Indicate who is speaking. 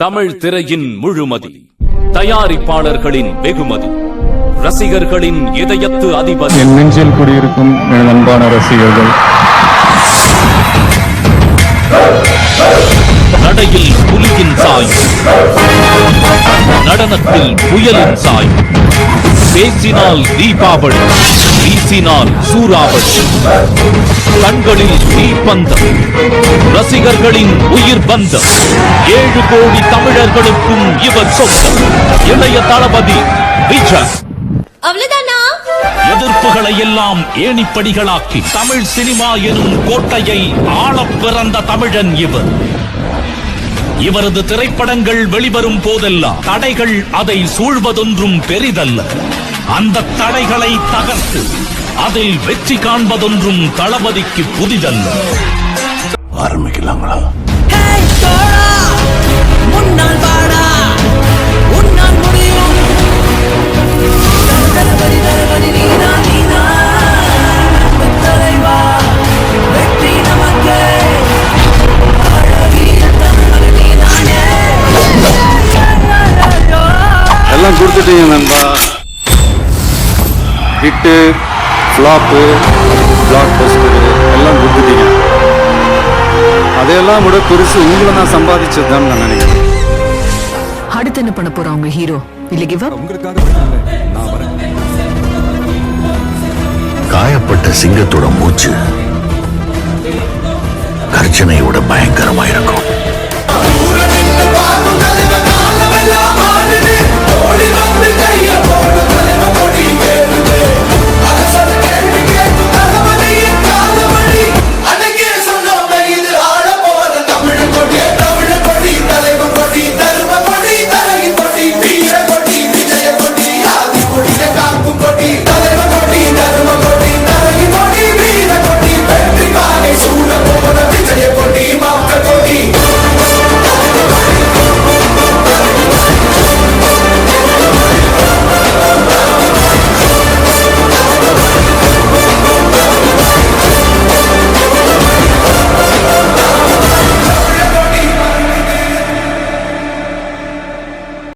Speaker 1: தமிழ் திரையின் முழுமதி, தயாரிப்பாளர்களின் வெகுமதி, ரசிகர்களின் இதயத்து அதிபதி,
Speaker 2: என் நெஞ்சில் குடியிருக்கும் எனது அன்பான ரசிகர்கள்.
Speaker 1: நடையில் புலியின் சாயம், நடனத்தில் புயலின் சாயம், பேசினால் தீபாவளி, வீசினால் சூறாவளி, கண்களில் தீப்பந்தம், ரசிகர்களின் உயிர் பந்தம். 7 கோடி தமிழர்களுக்கும் இவர் சொந்தம். இளைய தளபதி விஜய். எதிர்ப்புகளை எல்லாம் ஏணிப்படிகளாக்கி தமிழ் சினிமா எனும் கோட்டையை ஆளப் பிறந்த தமிழன் இவர். இவரது திரைப்படங்கள் வெளிவரும் போதெல்லாம் தடைகள் அதை சூழ்வதொன்றும் பெரிதல்ல. அந்த தடைகளை தகர்த்து அதில் வெற்றி காண்பதொன்றும் தளபதிக்கு புதிதல்ல. ஆரம்பிக்கலாங்களா?
Speaker 2: எல்லாம் கொடுத்துட்டீங்க நண்பா. ஹிட்டு, ஃப்ளாப்பு, பிளாக் பஸ்டர் எல்லாம் கொடுத்துட்டீங்க. அதையெல்லாம் விட பெருசு உங்களை நான் சம்பாதிச்சதுதான் நான் நினைக்கிறேன்.
Speaker 3: அடுத்து என்ன பண்ண போறோம் உங்க ஹீரோ? இல்ல கிவ் அப்?
Speaker 2: நான் வரேன்.
Speaker 4: காயப்பட்ட சிங்கத்தோட மூச்சு கர்ஜனையோட பயங்கரமா இருக்கும்.